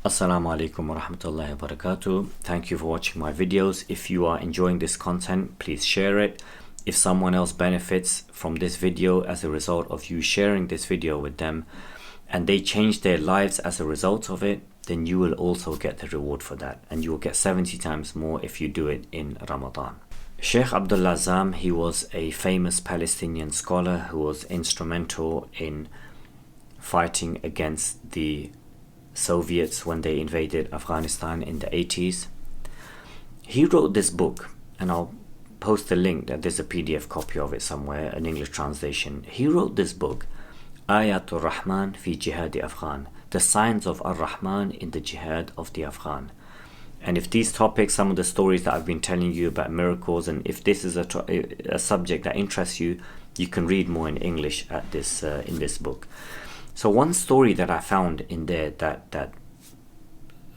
Assalamu alaikum wa rahmatullahi wa barakatuh. Thank you for watching my videos. If you are enjoying this content, please share it. If someone else benefits from this video as a result of you sharing this video with them and they change their lives as a result of it, then you will also get the reward for that, and you will get 70 times more if you do it in Ramadan. Sheikh Abdullah Azzam, he was a famous Palestinian scholar who was instrumental in fighting against the Soviets when they invaded Afghanistan in the 80s. He wrote this book, and I'll post the link that there's a PDF copy of it somewhere, an English translation. He wrote this book, Ayatul Rahman fi Jihad Afghan, the signs of Ar-Rahman in the Jihad of the Afghan. And if these topics, some of the stories that I've been telling you about miracles, and if this is a subject that interests you, you can read more in English at this in this book. So one story that I found in there that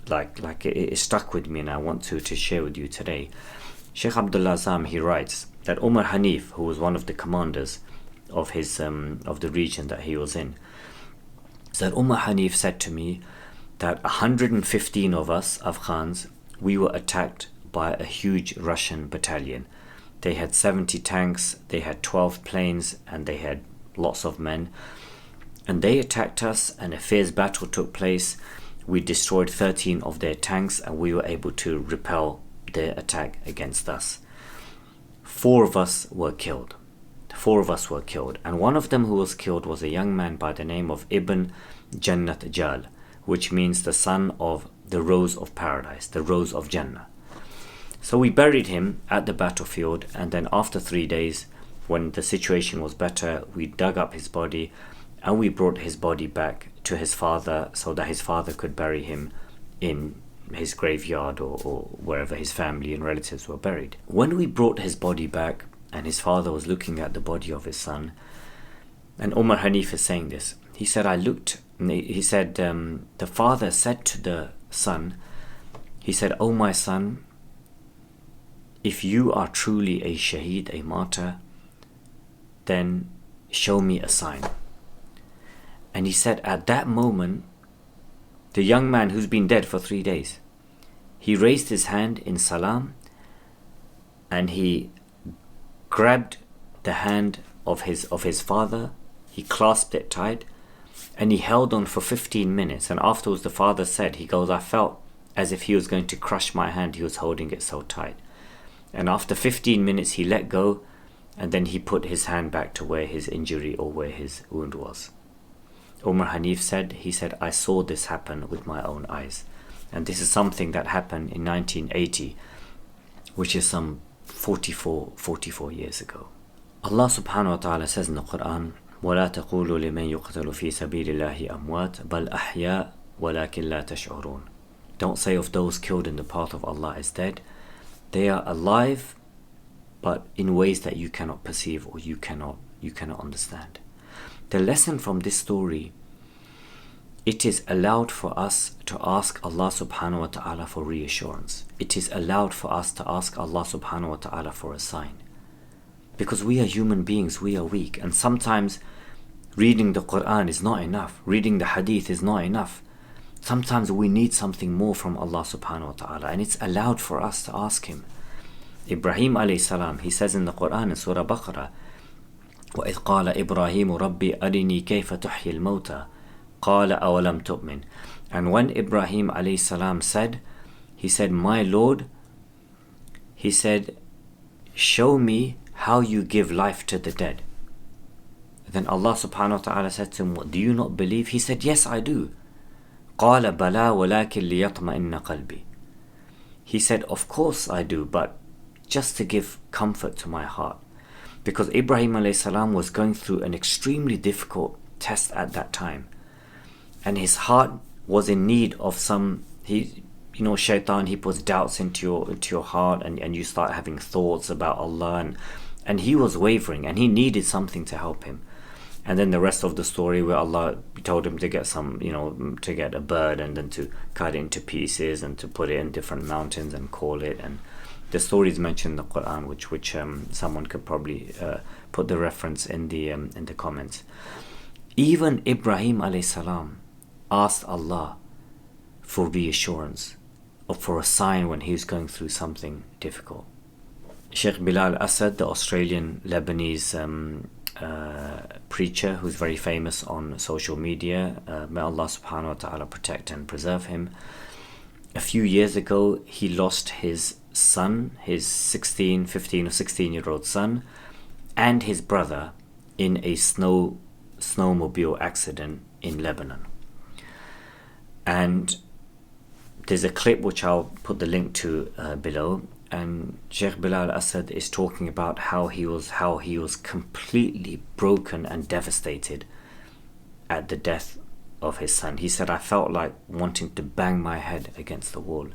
it stuck with me, and I want to share with you today. Sheikh Abdullah Azzam, he writes that Umar Hanif, who was one of the commanders of his of the region that he was in, said Umar Hanif said to me that 115 of us Afghans, we were attacked by a huge Russian battalion. They had 70 tanks, they had 12 planes, and they had lots of men. And they attacked us, and a fierce battle took place. We destroyed 13 of their tanks, and we were able to repel their attack against us. 4 of us were killed. 4 of us were killed. And one of them who was killed was a young man by the name of Ibn Jannat Jal, which means the son of the rose of paradise, the rose of Jannah. So we buried him at the battlefield, and then after 3 days, when the situation was better, we dug up his body, and we brought his body back to his father so that his father could bury him in his graveyard or wherever his family and relatives were buried. When we brought his body back and his father was looking at the body of his son, and Umar Hanif is saying this, he said, the father said to the son, he said, "Oh my son, if you are truly a shaheed, a martyr, then show me a sign." And he said at that moment, the young man who's been dead for 3 days, he raised his hand in salam, and he grabbed the hand of his father, he clasped it tight, and he held on for 15 minutes. And afterwards the father said, he goes, "I felt as if he was going to crush my hand, he was holding it so tight." And after 15 minutes he let go, and then he put his hand back to where his injury or where his wound was. Umar Hanif said, "I saw this happen with my own eyes." And this is something that happened in 1980, which is some 44 years ago. Allah subhanahu wa ta'ala says in the Quran, وَلَا تَقُولُوا لِمَنْ يُقْتَلُ فِي سَبِيلِ اللَّهِ أَمْوَاتٍ بَلْ أَحْيَاءٌ وَلَكِنْ لَا تَشْعُرُونَ. Don't say of those killed in the path of Allah is dead. They are alive, but in ways that you cannot perceive or you cannot understand. The lesson from this story, it is allowed for us to ask Allah subhanahu wa ta'ala for reassurance. It is allowed for us to ask Allah subhanahu wa ta'ala for a sign. Because we are human beings, we are weak, and sometimes reading the Quran is not enough. Reading the Hadith is not enough. Sometimes we need something more from Allah subhanahu wa ta'ala, and it's allowed for us to ask Him. Ibrahim alayhi salam, he says in the Quran in Surah Baqarah, وَإِذْ قَالَ إِبْرَاهِيمُ رَبِّي أَرِنِي كَيْفَ تُحْيِي الْمَوْتَى قَالَ أَوَلَمْ تُؤْمِنْ. And when Ibrahim alayhi salam said, he said, "My Lord," he said, "show me how you give life to the dead." Then Allah subhanahu wa ta'ala said to him, "Do you not believe?" He said, "Yes, I do." قَالَ بَلَا وَلَكِنْ لِيَطْمَئِنَّ قَلْبِي. He said, "Of course I do, but just to give comfort to my heart." Because Ibrahim alayhi salam was going through an extremely difficult test at that time, and his heart was in need of some, shaitan, he puts doubts into your heart, and you start having thoughts about Allah, and he was wavering, and he needed something to help him. And then the rest of the story, where Allah told him to get to get a bird, and then to cut it into pieces and to put it in different mountains and call it, and the story is mentioned in the Quran, which someone could probably put the reference in the comments. Even Ibrahim alayhi salam asked Allah for reassurance or for a sign when he was going through something difficult. Sheikh Bilal Asad, the Australian Lebanese preacher who's very famous on social media, may Allah subhanahu wa ta'ala protect and preserve him. A few years ago, he lost his son, his 15 or 16-year-old son, and his brother in a snowmobile accident in Lebanon. And there's a clip which I'll put the link to below, and Sheikh Bilal Asad is talking about how he was completely broken and devastated at the death of his son. He said, I felt like wanting to bang my head against the wall.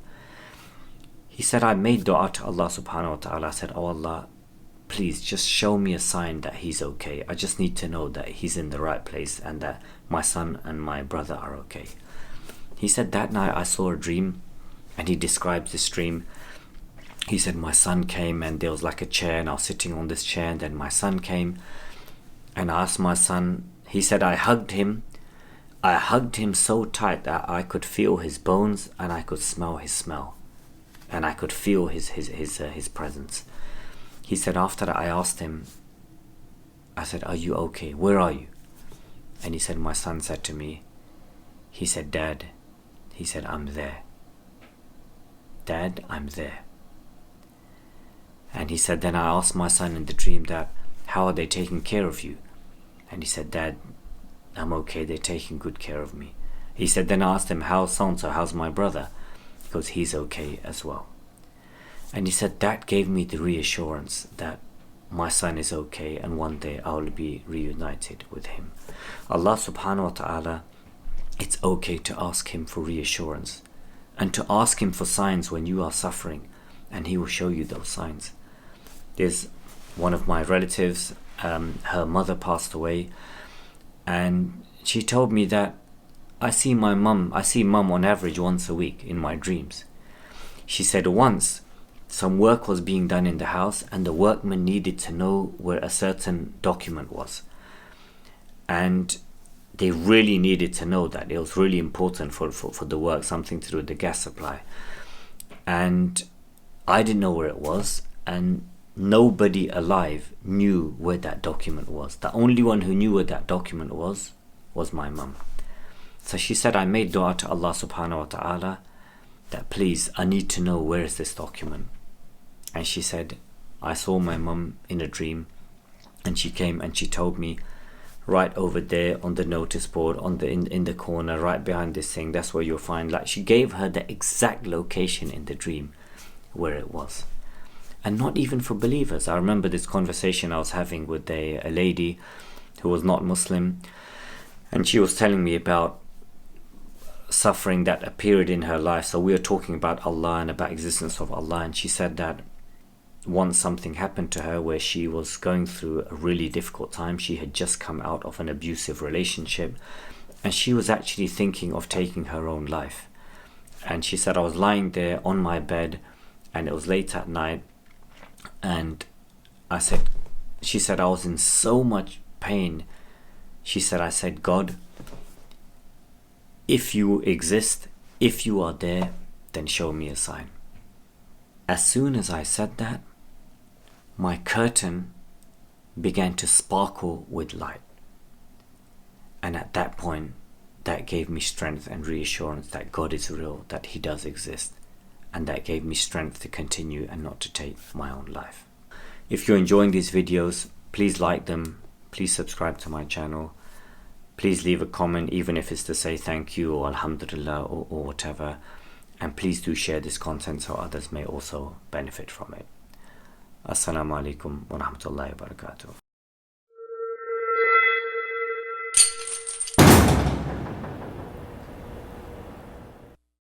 He said, I made dua to Allah subhanahu wa ta'ala. I said, oh Allah, please just show me a sign that he's okay. I just need to know that he's in the right place and that my son and my brother are okay. He said, that night I saw a dream, and he describes this dream. He said, my son came and there was like a chair and I was sitting on this chair, and then my son came and I asked my son, he said, I hugged him so tight that I could feel his bones and I could smell his smell and I could feel his presence. He said, after that I asked him, I said, are you okay? Where are you? And he said, my son said to me, he said, Dad, he said, I'm there. Dad, I'm there. And he said, then I asked my son in the dream that, how are they taking care of you? And he said, Dad, I'm okay, they're taking good care of me. He said, then I asked him, how's so-and-so, how's my brother? Because he's okay as well. And he said, that gave me the reassurance that my son is okay and one day I will be reunited with him. Allah subhanahu wa ta'ala, it's okay to ask him for reassurance and to ask him for signs when you are suffering, and he will show you those signs. There's one of my relatives, her mother passed away, and she told me that I see mum on average once a week in my dreams. She said once some work was being done in the house and the workmen needed to know where a certain document was, and they really needed to know that. It was really important for the work, something to do with the gas supply, and I didn't know where it was, and nobody alive knew where that document was. The only one who knew where that document was my mum. So she said, I made dua to Allah subhanahu wa ta'ala that please, I need to know where is this document. And she said, I saw my mum in a dream, and she came and she told me, right over there on the notice board, in the corner, right behind this thing, that's where you'll find, like, she gave her the exact location in the dream where it was. And not even for believers. I remember this conversation I was having with a lady who was not Muslim, and she was telling me about suffering that appeared in her life. So we were talking about Allah and about existence of Allah, and she said that once something happened to her where she was going through a really difficult time. She had just come out of an abusive relationship, and she was actually thinking of taking her own life. And she said, I was lying there on my bed and it was late at night, and she said, I was in so much pain. She said, I said, God, if you exist, if you are there, then show me a sign. As soon as I said that, my curtain began to sparkle with light. And at that point, that gave me strength and reassurance that God is real, that He does exist. And that gave me strength to continue and not to take my own life. If you're enjoying these videos, please like them. Please subscribe to my channel. Please leave a comment, even if it's to say thank you or alhamdulillah or whatever. And please do share this content so others may also benefit from it. Assalamu alaikum wa rahmatullahi wa barakatuh.